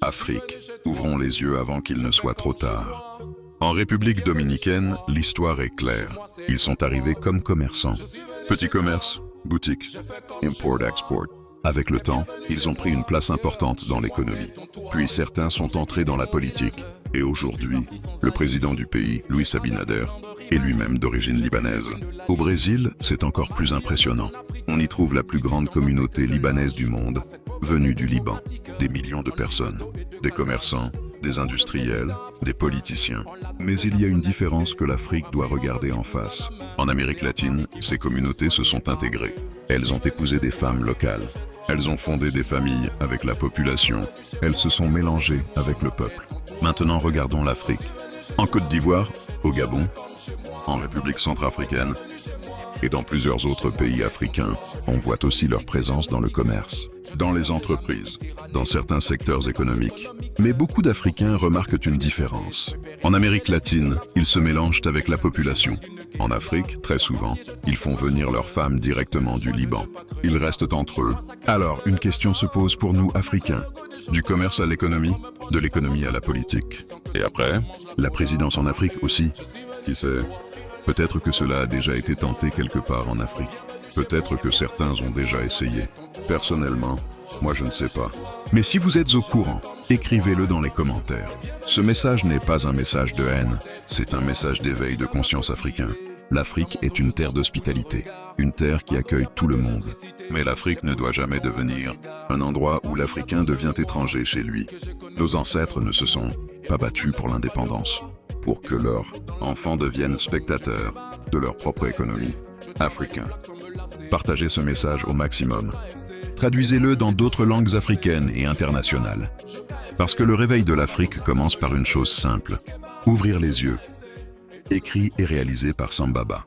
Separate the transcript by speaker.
Speaker 1: Afrique, ouvrons les yeux avant qu'il ne soit trop tard. En République dominicaine, l'histoire est claire. Ils sont arrivés comme commerçants. Petit commerce, boutique, import-export. Avec le temps, ils ont pris une place importante dans l'économie. Puis certains sont entrés dans la politique. Et aujourd'hui, le président du pays, Louis Abinader, est lui-même d'origine libanaise. Au Brésil, c'est encore plus impressionnant. On y trouve la plus grande communauté libanaise du monde, venue du Liban. Des millions de personnes, des commerçants, des industriels, des politiciens. Mais il y a une différence que l'Afrique doit regarder en face. En Amérique latine, ces communautés se sont intégrées. Elles ont épousé des femmes locales. Elles ont fondé des familles avec la population. Elles se sont mélangées avec le peuple. Maintenant, regardons l'Afrique. En Côte d'Ivoire, au Gabon, en République centrafricaine et dans plusieurs autres pays africains, on voit aussi leur présence dans le commerce, dans les entreprises, dans certains secteurs économiques. Mais beaucoup d'Africains remarquent une différence. En Amérique latine, ils se mélangent avec la population. En Afrique, très souvent, ils font venir leurs femmes directement du Liban. Ils restent entre eux. Alors, une question se pose pour nous, Africains. Du commerce à l'économie, de l'économie à la politique. Et après, la présidence en Afrique aussi. Qui sait? Peut-être que cela a déjà été tenté quelque part en Afrique. Peut-être que certains ont déjà essayé. Personnellement, moi je ne sais pas. Mais si vous êtes au courant, écrivez-le dans les commentaires. Ce message n'est pas un message de haine, c'est un message d'éveil de conscience africain. L'Afrique est une terre d'hospitalité, une terre qui accueille tout le monde. Mais l'Afrique ne doit jamais devenir un endroit où l'Africain devient étranger chez lui. Nos ancêtres ne se sont pas battus pour l'indépendance, pour que leurs enfants deviennent spectateurs de leur propre économie. Africain. Partagez ce message au maximum. Traduisez-le dans d'autres langues africaines et internationales. Parce que le réveil de l'Afrique commence par une chose simple, ouvrir les yeux. Écrit et réalisé par Sambaba.